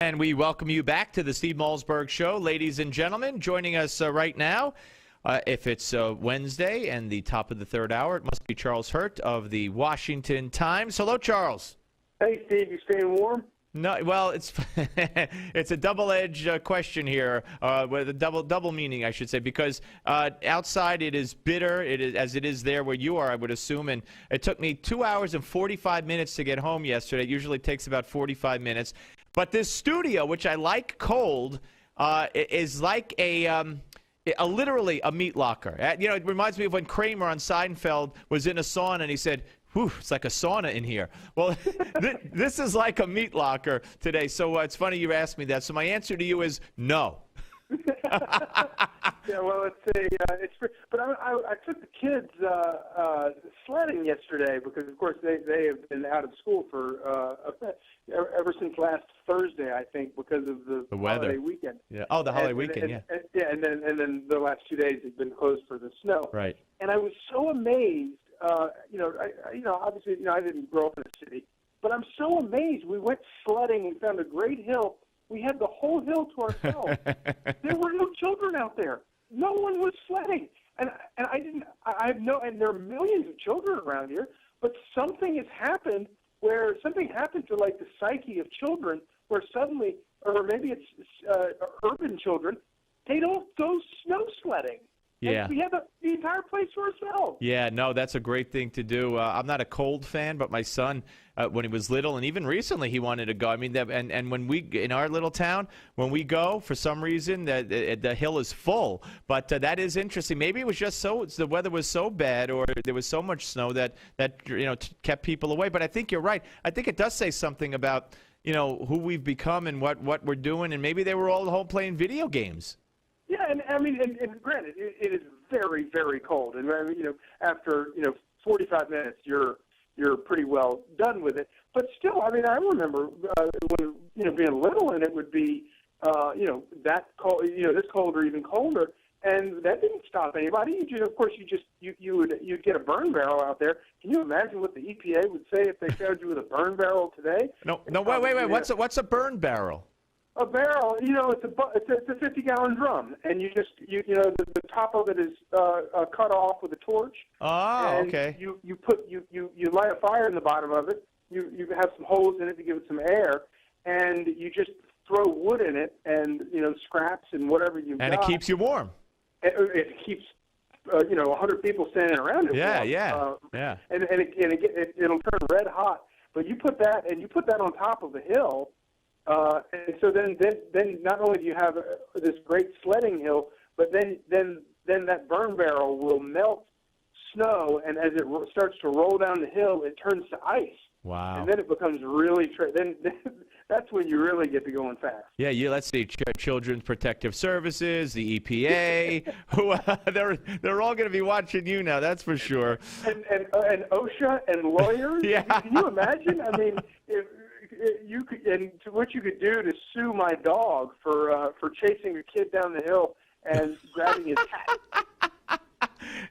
And we welcome you back to the Steve Malzberg Show. Ladies and gentlemen, joining us right now, if it's Wednesday and the top of the third hour, it must be Charles Hurt of the Washington Times. Hello, Charles. Hey, Steve, you staying warm? No, well, it's it's a double-edged question here, with a double meaning, I should say, because outside it is bitter, as it is there where you are, I would assume, and it took me 2 hours and 45 minutes to get home yesterday. It usually takes about 45 minutes. But this studio, which I like cold, is like literally a meat locker. It reminds me of when Kramer on Seinfeld was in a sauna and he said, "Whew, it's like a sauna in here." Well, this is like a meat locker today. So it's funny you asked me that. So my answer to you is no. Yeah, well, it's but I took the kids sledding yesterday because, of course, they have been out of school for ever since last Thursday, I think, because of the weather. Holiday weekend. Yeah. Oh, the holiday weekend. Yeah. And then the last 2 days have been closed for the snow. Right. And I was so amazed. Obviously, I didn't grow up in a city, but I'm so amazed. We went sledding and found a great hill. We had the whole hill to ourselves. There were no children out there. No one was sledding, and and there are millions of children around here. But something has happened to like the psyche of children, where suddenly, or maybe it's urban children, they don't go snow sledding. Yeah. And we have the entire place to ourselves. Yeah, no, that's a great thing to do. I'm not a cold fan, but my son, when he was little, and even recently, he wanted to go. I mean, and when we, in our little town, when we go, for some reason, the hill is full. But that is interesting. Maybe it was just the weather was so bad, or there was so much snow that kept people away. But I think you're right. I think it does say something about, who we've become and what we're doing, and maybe they were all home playing video games. Yeah, and I mean, and granted, it is very, very cold, and after 45 minutes, you're pretty well done with it. But still, I mean, I remember when being little, and it would be that cold, this cold or even colder, and that didn't stop anybody. Of course, you'd get a burn barrel out there. Can you imagine what the EPA would say if they found you with a burn barrel today? No, wait. What's a burn barrel? A barrel, it's a 50-gallon drum, and the top of it is cut off with a torch. Oh, and okay. You light a fire in the bottom of it. You have some holes in it to give it some air, and you just throw wood in it and scraps and whatever you've got. And it keeps you warm. It keeps 100 people standing around it. Yeah, warm. yeah. And it'll turn red hot. But you put that on top of the hill. And so then not only do you have this great sledding hill, but then that burn barrel will melt snow, and as it starts to roll down the hill, it turns to ice. Wow! And then it becomes really then that's when you really get to going fast. Yeah, let's see, Children's Protective Services, the EPA, they're all going to be watching you now. That's for sure. And OSHA and lawyers. Yeah. Can you imagine? I mean, if you could, and what you could do to sue my dog for chasing a kid down the hill and grabbing his hat.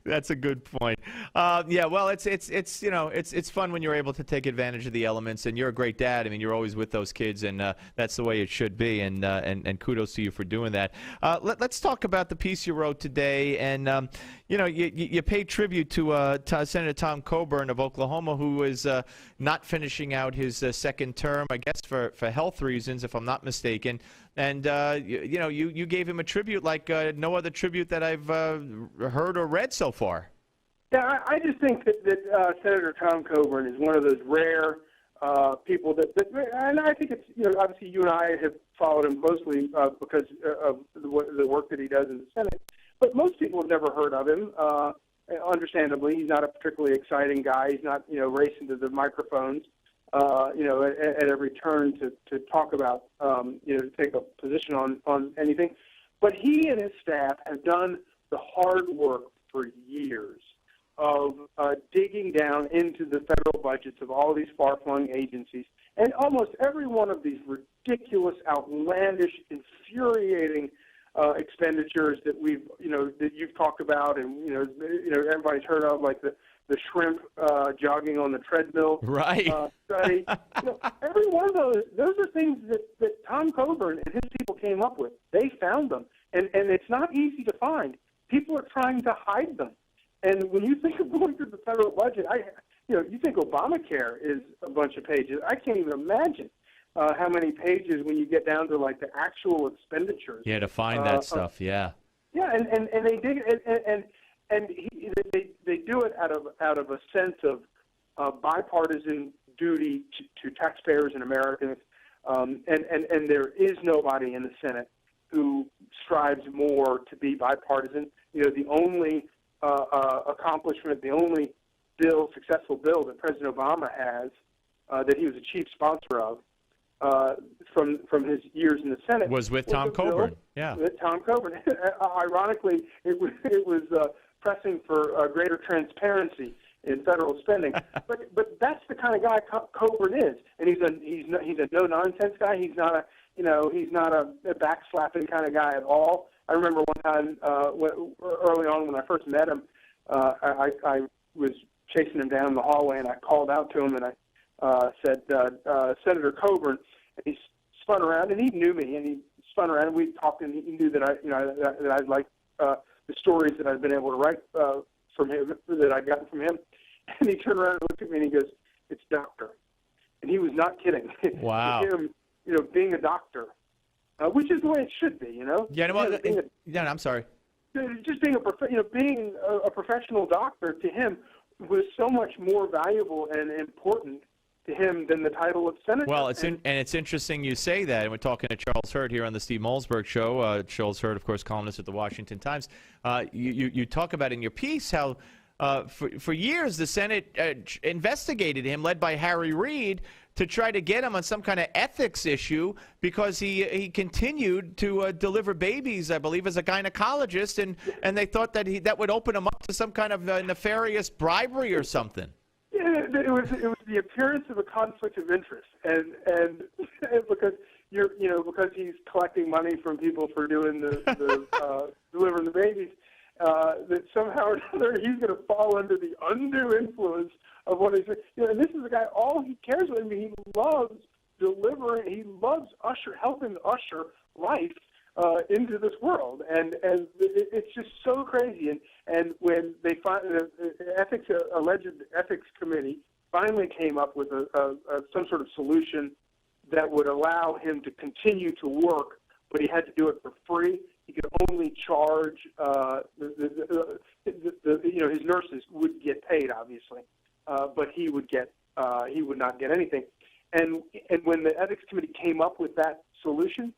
That's a good point. Yeah, well, it's fun when you're able to take advantage of the elements, and you're a great dad. I mean, you're always with those kids, and that's the way it should be. And kudos to you for doing that. Let's talk about the piece you wrote today, and you paid tribute to Senator Tom Coburn of Oklahoma, who is not finishing out his second term, I guess for health reasons, if I'm not mistaken. And you gave him a tribute like no other tribute that I've heard or read so far. Yeah, I just think that Senator Tom Coburn is one of those rare people that, and I think it's obviously you and I have followed him closely because of the work that he does in the Senate. But most people have never heard of him. Understandably, he's not a particularly exciting guy. He's not racing to the microphones. At every turn to talk about, to take a position on anything. But he and his staff have done the hard work for years of digging down into the federal budgets of all these far-flung agencies. And almost every one of these ridiculous, outlandish, infuriating expenditures that that you've talked about and everybody's heard of, like the the shrimp jogging on the treadmill Right. study. Every one of those are things that Tom Coburn and his people came up with. They found them, and it's not easy to find. People are trying to hide them. And when you think of going through the federal budget, you think Obamacare is a bunch of pages. I can't even imagine how many pages when you get down to like the actual expenditures. Yeah, to find that stuff. Yeah. Yeah, and they dig they do it out of a sense of bipartisan duty to taxpayers and Americans, and there is nobody in the Senate who strives more to be bipartisan. The only accomplishment, the only successful bill that President Obama has that he was a chief sponsor of from his years in the Senate was with Tom Coburn. Yeah, with Tom Coburn. Ironically, it was pressing for greater transparency in federal spending. but that's the kind of guy Coburn is, and he's a no nonsense guy. He's not a backslapping kind of guy at all. I remember one time early on when I first met him, I was chasing him down the hallway, and I called out to him, and I said, Senator Coburn, and he spun around, and he knew me, and he spun around, and we talked, and he knew that I liked the stories that I'd been able to write from him, that I'd gotten from him. And he turned around and looked at me, and he goes, "It's doctor," and he was not kidding. Wow. Him, being a doctor, which is the way it should be, Yeah. No, I'm sorry. Just being a professional doctor to him was so much more valuable and important to him than the title of senator. Well, it's interesting you say that. And we're talking to Charles Hurd here on the Steve Molesberg Show. Charles Hurd, of course, columnist at the Washington Times. You talk about in your piece how for years the Senate investigated him, led by Harry Reid, to try to get him on some kind of ethics issue because he continued to deliver babies, I believe, as a gynecologist, and they thought that would open him up to some kind of nefarious bribery or something. Yeah, it was the appearance of a conflict of interest, and because because he's collecting money from people for doing the delivering the babies, that somehow or another he's going to fall under the undue influence of what he's doing. And this is a guy, all he cares about. I mean, he loves delivering. He loves helping usher life into this world, and it's just so crazy. And when they find the alleged ethics committee finally came up with some sort of solution that would allow him to continue to work, but he had to do it for free. He could only charge his nurses would get paid, obviously, but he would not get anything. And when the ethics committee came up with that solution,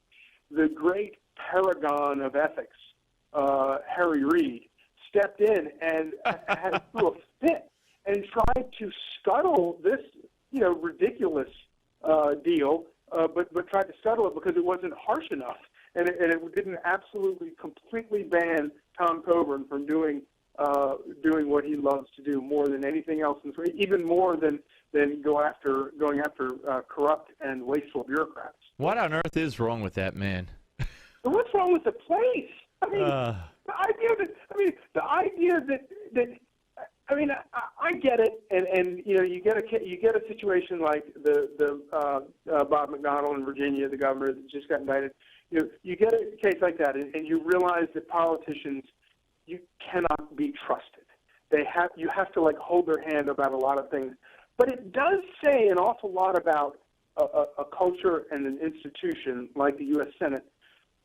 the great paragon of ethics, Harry Reid, stepped in and had threw a fit and tried to scuttle this ridiculous deal, but tried to scuttle it because it wasn't harsh enough. And it didn't absolutely, completely ban Tom Coburn from doing what he loves to do more than anything else, even more than going after corrupt and wasteful bureaucrats. What on earth is wrong with that man? So what's wrong with the place? I mean, the idea that I get it, and you get a situation like the Bob McDonnell in Virginia, the governor that just got indicted. You get a case like that, and you realize that politicians, you cannot be trusted. You have to hold their hand about a lot of things. But it does say an awful lot about a culture and an institution like the U.S. Senate,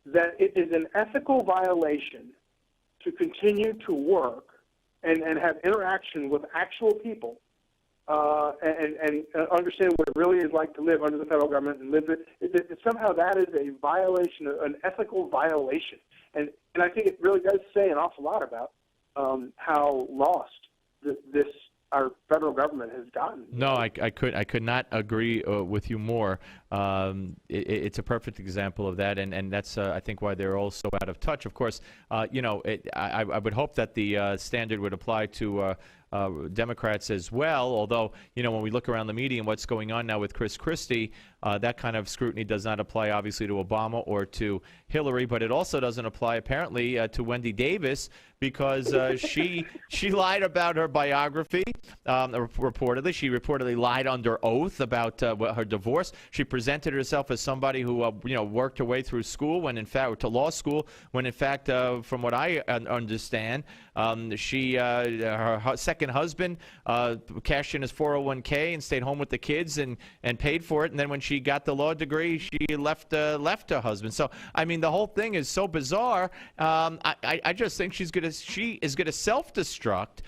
that it is an ethical violation to continue to work and have interaction with actual people and understand what it really is like to live under the federal government and live it. Somehow that is a violation, an ethical violation. And I think it really does say an awful lot about how lost our federal government has gotten. No, I could not agree with you more. It's a perfect example of that, and that's I think why they're all so out of touch. Of course, I would hope that the standard would apply to Democrats as well. Although, when we look around the media and what's going on now with Chris Christie, that kind of scrutiny does not apply, obviously, to Obama or to Hillary, but it also doesn't apply, apparently, to Wendy Davis because she lied about her biography. Reportedly, she reportedly lied under oath about her divorce. She presented herself as somebody who, worked her way through school when, in fact, to law school. When, in fact, from what I understand, her second husband cashed in his 401k and stayed home with the kids and paid for it. And then when she got the law degree, she left her husband. So, I mean, the whole thing is so bizarre. I just think she is gonna self-destruct.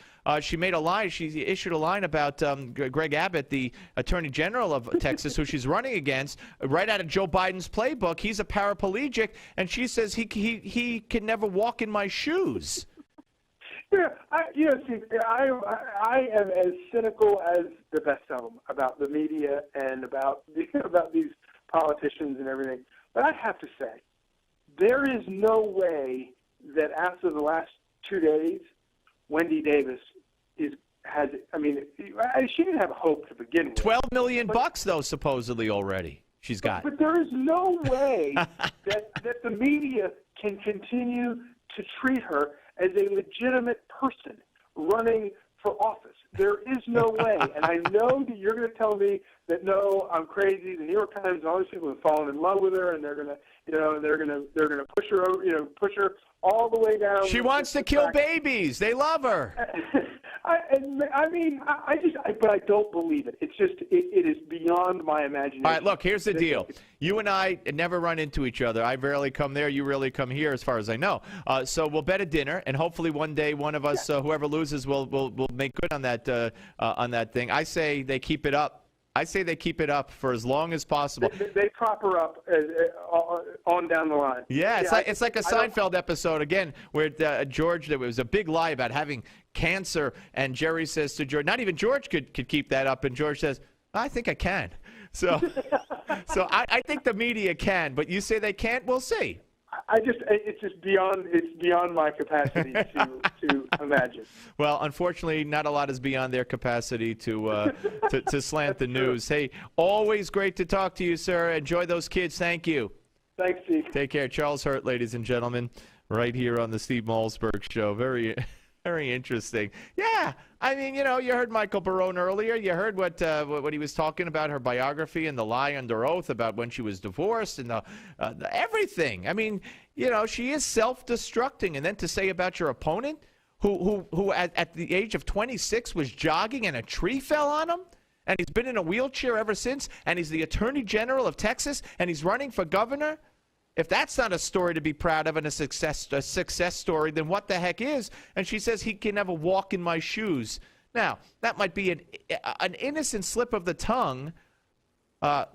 She made a line. She issued a line about Greg Abbott, the Attorney General of Texas, who she's running against, right out of Joe Biden's playbook. He's a paraplegic, and she says he can never walk in my shoes. Yeah, I am as cynical as the best of them about the media and about these politicians and everything. But I have to say, there is no way that after the last 2 days, Wendy Davis she didn't have hope to begin with. $12 million though, supposedly already she's got. But there is no way that the media can continue to treat her as a legitimate person running for office. There is no way. And I know that you're going to tell me that no, I'm crazy. The New York Times and all these people have fallen in love with her, and they're going to push her over, push her all the way down. She wants to kill babies. They love her. But I don't believe it. It's just, it is beyond my imagination. All right, look, here's the deal. You and I never run into each other. I rarely come there. You rarely come here, as far as I know. So we'll bet a dinner, and hopefully one day one of us, whoever loses, will make good on that thing. I say they keep it up. I say they keep it up for as long as possible. They prop her up on down the line. Yeah, it's like a Seinfeld episode, again, where George, there was a big lie about having cancer, and Jerry says to George, not even George could keep that up, and George says, I think I can. So I think the media can, but you say they can't, we'll see. It's beyond my capacity to imagine. Well, unfortunately, not a lot is beyond their capacity to slant the news. Hey, always great to talk to you, sir. Enjoy those kids. Thank you. Thanks, Steve. Take care. Charles Hurt, ladies and gentlemen, right here on the Steve Malzberg Show. Very, very interesting. Yeah. I mean, you heard Michael Barone earlier. You heard what he was talking about, her biography and the lie under oath about when she was divorced and the everything. I mean, she is self-destructing. And then to say about your opponent, who at the age of 26 was jogging and a tree fell on him, and he's been in a wheelchair ever since, and he's the Attorney General of Texas, and he's running for governor. If that's not a story to be proud of and a success story, then what the heck is? And she says he can never walk in my shoes. Now, that might be an innocent slip of the tongue,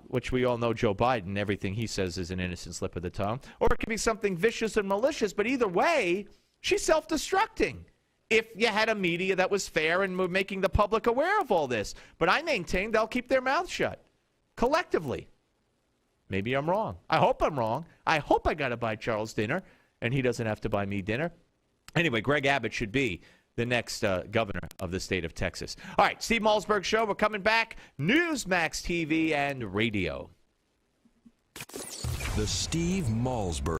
which we all know Joe Biden, everything he says is an innocent slip of the tongue. Or it could be something vicious and malicious, but either way, she's self-destructing. If you had a media that was fair and making the public aware of all this. But I maintain they'll keep their mouths shut, collectively. Maybe I'm wrong. I hope I'm wrong. I hope I got to buy Charles dinner, and he doesn't have to buy me dinner. Anyway, Greg Abbott should be the next governor of the state of Texas. All right, Steve Malzberg Show. We're coming back. Newsmax TV and radio. The Steve Malzberg